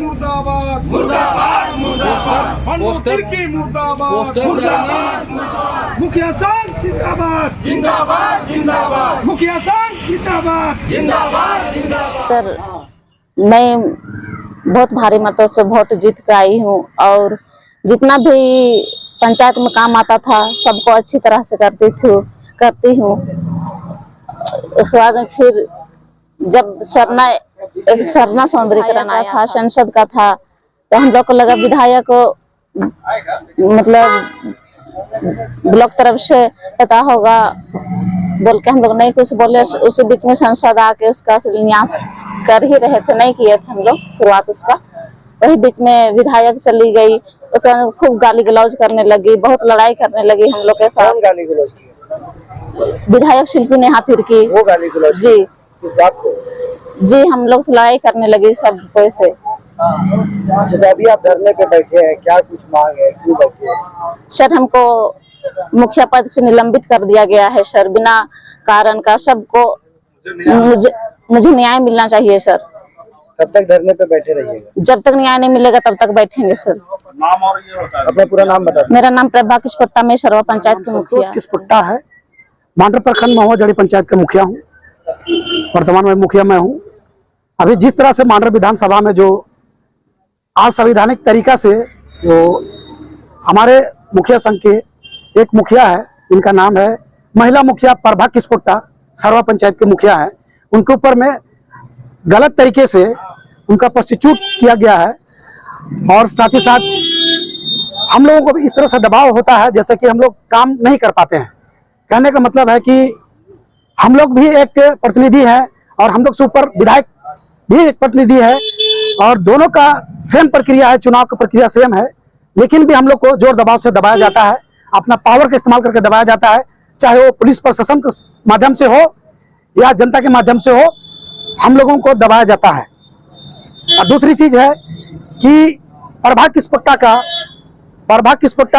मुर्दाबाद मुर्दाबाद मुर्दाबाद पोस्टर की मुर्दाबाद मुर्दाबाद मुखिया संघ जिंदाबाद जिंदाबाद जिंदाबाद मुखिया संघ जिंदाबाद जिंदाबाद जिंदाबाद। सर, मैं बहुत भारी मतों से वोट जीत के आई हूँ और जितना भी पंचायत में काम आता था सबको अच्छी तरह से करती हूँ। उसके बाद फिर जब सरना सौंदर्यीकरण आया था, संसद का था, तो हम लोग को लगा विधायक को मतलब ब्लॉक तरफ से पता होगा बोल के हम लोग नहीं कुछ बोले। उसी बीच में संसद आके उसका शिलान्यास कर ही रहे थे, नहीं किए थे हम लोग शुरुआत उसका। वही बीच में विधायक चली गई, उसका खूब गाली गलौज करने लगी, बहुत लड़ाई करने लगी हम लोग के साथ। गाली गलौज विधायक शिल्पी नेहा तिर्की वो गाली गलौज जी इस बात को जी हम लोग से लड़ाई करने लगी सब कोई से। अभी आप धरने पे बैठे हैं, क्या कुछ मांग है, क्यों बैठे हैं? सर, हमको मुखिया पद से निलंबित कर दिया गया है सर, बिना कारण का। सबको मुझे न्याय मिलना चाहिए सर। कब तक धरने पे बैठे रहिएगा? जब तक न्याय नहीं मिलेगा तब तक बैठेंगे सर। नाम और ये होता है? अपना पूरा नाम बता। मेरा नाम प्रभा किस्पट्टा, में सरवा पंचायत के मुखिया किस्पट्टा है। मांडर प्रखंड महुआ जड़ी पंचायत का मुखिया हूँ, वर्तमान में मुखिया मैं हूँ। अभी जिस तरह से मांडर विधानसभा में जो असंवैधानिक तरीका से जो हमारे मुखिया संघ के एक मुखिया है, इनका नाम है महिला मुखिया प्रभा किस्पट्टा, सरवा पंचायत के मुखिया है, उनके ऊपर में गलत तरीके से उनका प्रशिक्षुत किया गया है। और साथ ही साथ हम लोगों को भी इस तरह से दबाव होता है जैसे कि हम लोग काम नहीं कर पाते हैं। कहने का मतलब है कि हम लोग भी एक प्रतिनिधि है और हम लोग से ऊपर विधायक भी एक प्रतिनिधि है और दोनों का सेम प्रक्रिया है, चुनाव की प्रक्रिया सेम है, लेकिन भी हम लोग को जोर दबाव से दबाया जाता है, अपना पावर का इस्तेमाल करके दबाया जाता है, चाहे वो पुलिस प्रशासन के माध्यम से हो या जनता के माध्यम से हो, हम लोगों को दबाया जाता है। और दूसरी चीज है कि प्रभा किस्पट्टा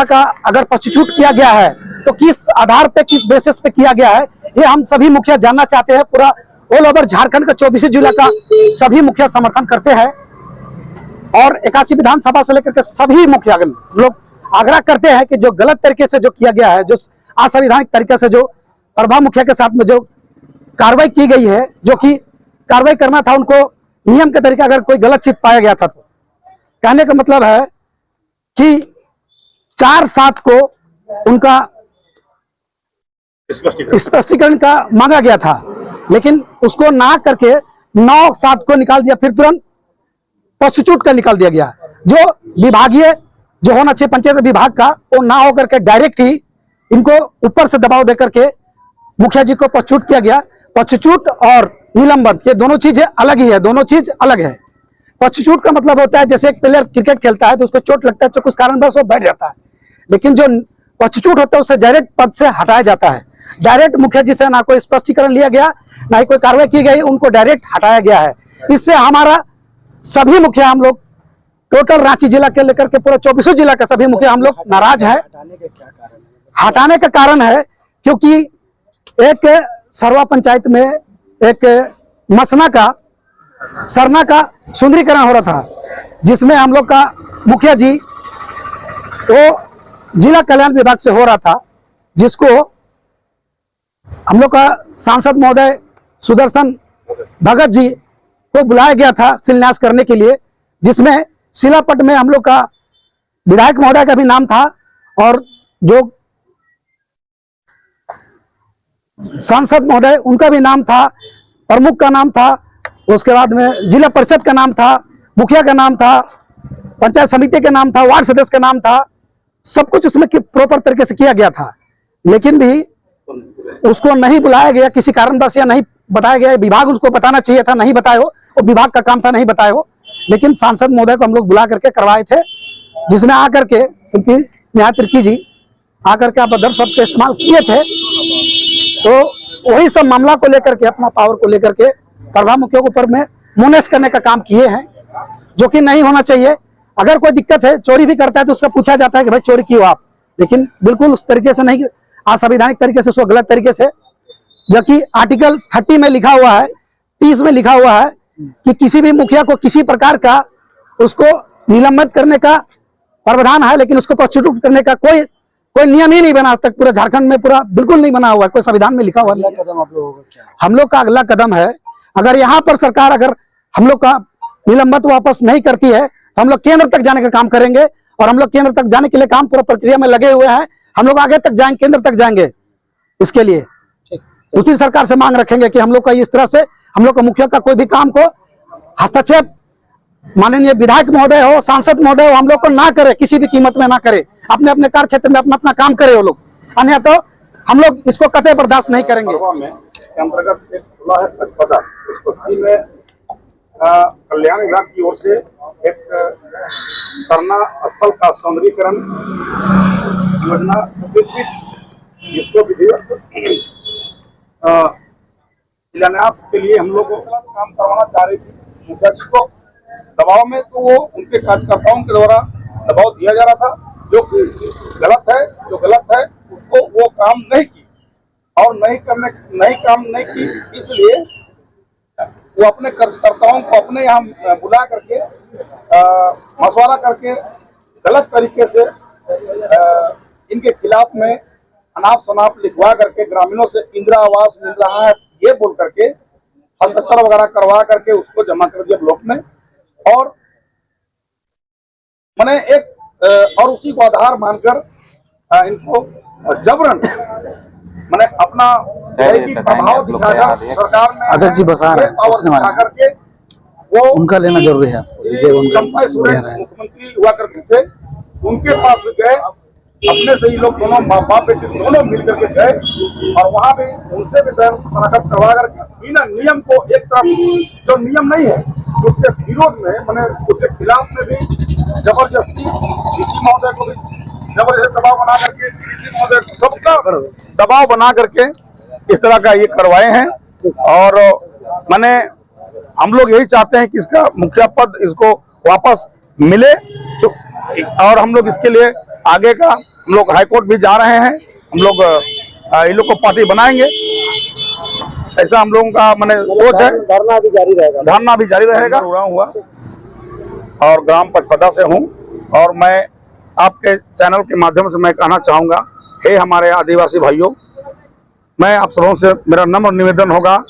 का अगर प्रशिक्षुत किया गया है तो किस आधार पे, किस बेसिस पे किया गया है, ये हम सभी मुखिया जानना चाहते हैं। पूरा ऑल ओवर झारखंड का 24 जिला का सभी मुखिया समर्थन करते हैं और 81 विधानसभा से लेकर के सभी मुखिया लोग आग्रह करते हैं कि जो गलत तरीके से जो किया गया है, जो असंवैधानिक तरीके से जो प्रभा मुखिया के साथ में जो कार्रवाई की गई है, जो कि कार्रवाई करना था उनको नियम के तरीके, अगर कोई गलत चीज पाया गया था तो कहने का मतलब है कि 4/7 को उनका स्पष्टीकरण का मांगा गया था, लेकिन उसको ना करके 9/7 को निकाल दिया, फिर तुरंत प्रशिक्षुत का निकाल दिया गया। जो विभागीय जो होना चाहिए पंचायत विभाग का, वो ना होकर के डायरेक्ट ही इनको ऊपर से दबाव देकर के मुखिया जी को प्रशिक्षुत किया गया। प्रशिक्षुत और निलंबन ये दोनों चीजें अलग ही है, दोनों चीज अलग है। प्रशिक्षुत का मतलब होता है जैसे एक प्लेयर क्रिकेट खेलता है तो उसको चोट लगता है तो कुछ कारणवश वो बैठ जाता है, लेकिन जो प्रशिक्षुत होता है उसे डायरेक्ट पद से हटाया जाता है। डायरेक्ट मुखिया जी से ना कोई स्पष्टीकरण लिया गया, ना ही कोई कार्रवाई की गई, उनको डायरेक्ट हटाया गया है। इससे हमारा सभी मुखिया, हम लोग टोटल रांची जिला के लेकर के पूरा 24 जिला का सभी मुखिया हम लोग नाराज है। हटाने का कारण है क्योंकि एक सरवा पंचायत में एक सरना का सुंदरीकरण हो रहा था, जिसमें हम लोग का मुखिया जी वो जिला कल्याण विभाग से हो रहा था, जिसको हम लोग का सांसद महोदय सुदर्शन भगत जी को बुलाया गया था शिलान्यास करने के लिए, जिसमें शिलापट में हम लोग का विधायक महोदय का भी नाम था और जो सांसद महोदय उनका भी नाम था, प्रमुख का नाम था, उसके बाद में जिला परिषद का नाम था, मुखिया का नाम था, पंचायत समिति का नाम था, वार्ड सदस्य का नाम था, सब कुछ उसमें प्रॉपर तरीके से किया गया था, लेकिन भी उसको नहीं बुलाया गया किसी कारणवश, या नहीं बताया गया। विभाग उसको बताना चाहिए था, नहीं बताए हो, वो विभाग का काम था, नहीं बताए हो। लेकिन सांसद महोदय को हम लोग बुला करके करवाए थे, जिसमें आकर के शिल्पी नेहा तिर्की जी आकर के अभद्र शब्द का इस्तेमाल किए थे। तो वही सब मामला को लेकर के, अपना पावर को लेकर के प्रभा मुखिया के ऊपर में मुनेस करने का काम किए हैं, जो कि नहीं होना चाहिए। अगर कोई दिक्कत है, चोरी भी करता है तो उसका पूछा जाता है कि भाई चोरी क्यों आप, लेकिन बिल्कुल उस तरीके से नहीं, असंवैधानिक तरीके से, उसको गलत तरीके से, जबकि आर्टिकल 30 में लिखा हुआ है, 30 में लिखा हुआ है कि किसी भी मुखिया को किसी प्रकार का उसको निलंबित करने का प्रावधान है, लेकिन उसको प्रोसिक्यूट करने का कोई नियम ही नहीं बना आज तक पूरे झारखंड में, पूरा बिल्कुल नहीं बना हुआ है, कोई संविधान में लिखा हुआ नहीं है। कदम आप लोगों का क्या है? हम लोग का अगला कदम है, अगर यहाँ पर सरकार अगर हम लोग का निलंबित वापस नहीं करती है तो हम लोग केंद्र तक जाने का काम करेंगे, और हम लोग केंद्र तक जाने के लिए काम पूरा प्रक्रिया में लगे हुए हैं। हम लोग आगे तक जाएंगे, केंद्र तक जाएंगे। इसके लिए दूसरी सरकार से मांग रखेंगे कि हम लोग का इस तरह से हम लोग का मुखिया का कोई भी काम को हस्तक्षेप माननीय विधायक महोदय हो, सांसद महोदय हो, हम लोग को ना करे, किसी भी कीमत में ना करे, अपने अपने कार्य क्षेत्र में अपना अपना काम करे वो लोग, अन्य तो हम लोग इसको कतई बर्दाश्त नहीं करेंगे। के अंतर्गत एक खुला है पचपदा, इस बस्ती में कल्याण विभाग की ओर से एक सरना स्थल का सौंदर्यीकरण योजना स्वीकृत, जिसको विधिवत शिलान्यास के लिए हम लोग काम करवाना चाह रही थी। मुखिया जी को दबाव में, तो वो उनके कार्यकर्ताओं के द्वारा दबाव दिया जा रहा था, जो गलत है उसको वो काम नहीं की और नहीं काम नहीं की, इसलिए वो अपने कार्यकर्ताओं को अपने यहाँ बुला करके मशवरा करके गलत तरीके से इनके खिलाफ में अनाप शनाप लिखवा करके ग्रामीणों से इंदिरा आवास मिल रहा है ये बोल करके हस्ताक्षर वगैरह करवा करके उसको जमा कर दिया ब्लॉक में, और मैंने एक और उसी को आधार मानकर इनको जबरन मैंने अपना प्रभाव दिखाकर सरकार में अध्यक्ष जी बसा रहे हैं, करके वो उनका लेना जरूरी है। चंपा सोरेन मुख्यमंत्री हुआ करते थे, उनके पास भी गए, अपने से ही लोग दोनों बाप बेटे दोनों मिल करके गए और वहां भी उनसे भी शनाख्त करवा करके बिना नियम को एक तरफ जो नियम नहीं है उसके विरोध में मैंने उसके खिलाफ में भी जबरदस्ती डीसी महोदय को भी जबरदस्त दबाव बना करके डीसी महोदय सबका दबाव बना करके इस तरह का ये करवाए हैं। और मैंने हम लोग यही चाहते हैं कि इसका मुखिया पद इसको वापस मिले, और हम लोग इसके लिए आगे का हम लोग हाईकोर्ट भी जा रहे हैं, हम लोग इन लोग को पार्टी बनाएंगे, ऐसा हम लोगों का मैंने सोच है। धरना भी जारी रहेगा। हुआ और ग्राम पचपदा से हूँ, और मैं आपके चैनल के माध्यम से मैं कहना चाहूँगा, हे हमारे आदिवासी भाइयों, मैं आप सबों से मेरा नम्र निवेदन होगा,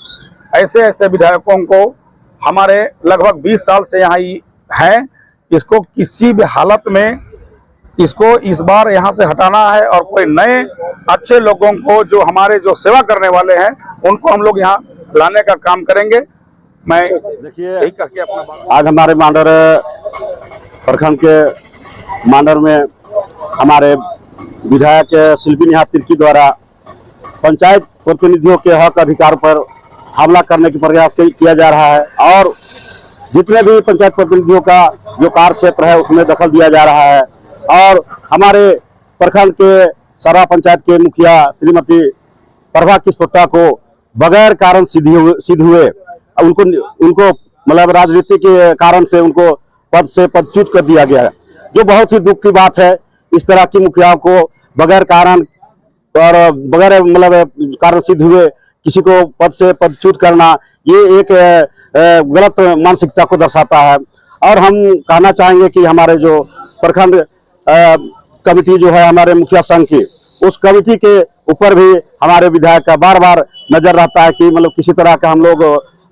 ऐसे ऐसे विधायकों को हमारे लगभग 20 साल से यहाँ हैं, इसको किसी भी हालत में इसको इस बार यहाँ से हटाना है, और कोई नए अच्छे लोगों को जो हमारे जो सेवा करने वाले हैं उनको हम लोग यहाँ लाने का काम करेंगे। मैं देखिए यही कह के अपना आज हमारे मांडर प्रखंड के मांडर में हमारे विधायक शिल्पी निहार तिर्की द्वारा पंचायत प्रतिनिधियों के हक अधिकार पर हमला करने की प्रयास किया जा रहा है, और जितने भी पंचायत प्रतिनिधियों का जो कार्य क्षेत्र है उसमें दखल दिया जा रहा है, और हमारे प्रखंड के सरा पंचायत के मुखिया श्रीमती प्रभा किस्पोट्टा को बगैर कारण सिद्ध हुए उनको मतलब राजनीति के कारण से उनको पद से पदच्युत कर दिया गया है, जो बहुत ही दुख की बात है। इस तरह की मुखिया को बगैर कारण और बगैर मतलब कारण सिद्ध हुए किसी को पद से पदच्युत करना, ये एक गलत मानसिकता को दर्शाता है। और हम कहना चाहेंगे कि हमारे जो प्रखंड कमेटी जो है हमारे मुखिया संघ की, उस कमेटी के ऊपर भी हमारे विधायक का बार बार नजर रहता है कि मतलब किसी तरह का हम लोग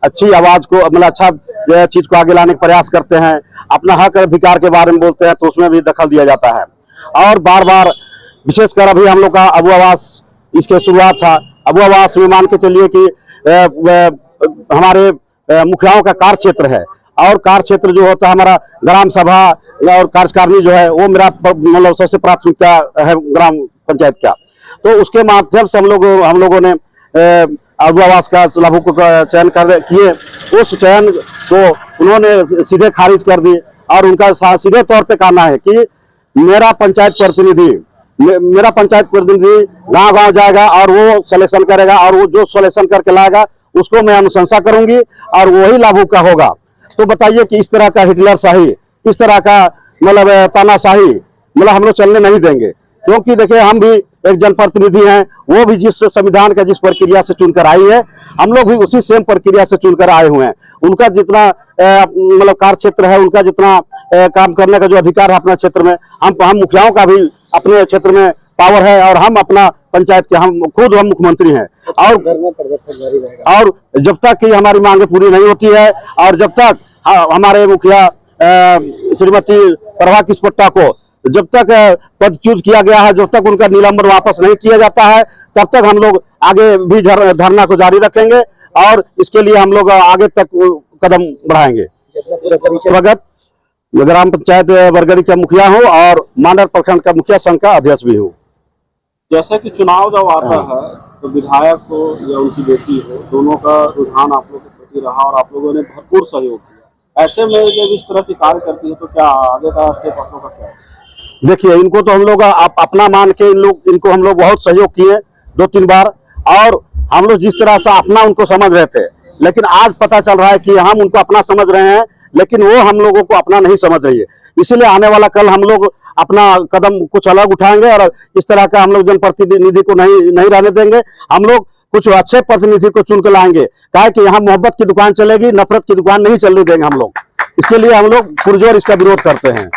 अच्छी आवाज को मतलब अच्छा चीज को आगे लाने का प्रयास करते हैं, अपना हक अधिकार के बारे में बोलते हैं तो उसमें भी दखल दिया जाता है। और बार बार विशेषकर अभी हम लोग का अबू आवास इसके शुरुआत था, अबू आवास में मान के चलिए कि हमारे मुखियाओं का कार्य क्षेत्र है, और कार्य क्षेत्र जो होता है हमारा ग्राम सभा और कार्यकारिणी जो है वो मेरा मतलब सबसे प्राथमिकता है ग्राम पंचायत का। तो उसके माध्यम से हम लोगों ने अबू आवास का लाभुकों का चयन किए, उस चयन को उन्होंने सीधे खारिज कर दी, और उनका सीधे तौर पे कहना है कि मेरा पंचायत प्रतिनिधि गांव-गांव जाएगा और वो सिलेक्शन करेगा, और वो जो सिलेक्शन करके लाएगा उसको मैं अनुशंसा करूंगी और वही लाभुक का होगा। तो बताइए कि इस तरह का हिटलर शाही, इस तरह का मतलब तानाशाही मतलब हम लोग चलने नहीं देंगे। क्योंकि देखिए हम भी एक जनप्रतिनिधि हैं, वो भी जिस संविधान का जिस प्रक्रिया से चुनकर आई है, हम लोग भी उसी सेम प्रक्रिया से चुनकर आए हुए हैं। उनका जितना मतलब कार्य क्षेत्र है, उनका जितना काम करने का जो अधिकार है अपने क्षेत्र में, हम मुखियाओं का भी अपने क्षेत्र में पावर है, और हम अपना पंचायत के हम मुख्यमंत्री हैं। और जब तक कि हमारी मांगे पूरी नहीं होती है, और जब तक हमारे मुखिया श्रीमती प्रभा किस्पोट्टा को जब तक पद चूज किया गया है, जब तक उनका निलंबन वापस नहीं किया जाता है, तब तक हम लोग आगे भी धरना को जारी रखेंगे, और इसके लिए हम लोग आगे तक कदम बढ़ाएंगे। स्वागत, ग्राम पंचायत बरगड़ी का मुखिया हूँ और मांडर प्रखंड का मुखिया संघ का अध्यक्ष भी हूँ। जैसे कि चुनाव जब आता है तो विधायक हो या उनकी बेटी हो, दोनों का रुझान आप लोगों के प्रति रहा और आप लोगों ने भरपूर सहयोग किया। ऐसे में जब इस तरह की कार्य करती है तो क्या आगे का स्टेप आप लोग का क्या है? देखिए, इनको तो हम लोग अपना मान के इनको हम लोग बहुत सहयोग किए 2-3 बार, और हम लोग जिस तरह से अपना उनको समझ रहे थे, लेकिन आज पता चल रहा है कि हम उनको अपना समझ रहे हैं, लेकिन वो हम लोगों को अपना नहीं समझ रही है। इसलिए आने वाला कल हम लोग अपना कदम कुछ अलग उठाएंगे, और इस तरह का हम लोग जनप्रतिनिधि को नहीं रहने देंगे। हम लोग कुछ अच्छे प्रतिनिधि को चुन के लाएंगे, कहा कि यहाँ मोहब्बत की दुकान चलेगी, नफरत की दुकान नहीं चलने देंगे हम लोग। इसके लिए हम लोग पुरजोर इसका विरोध करते हैं।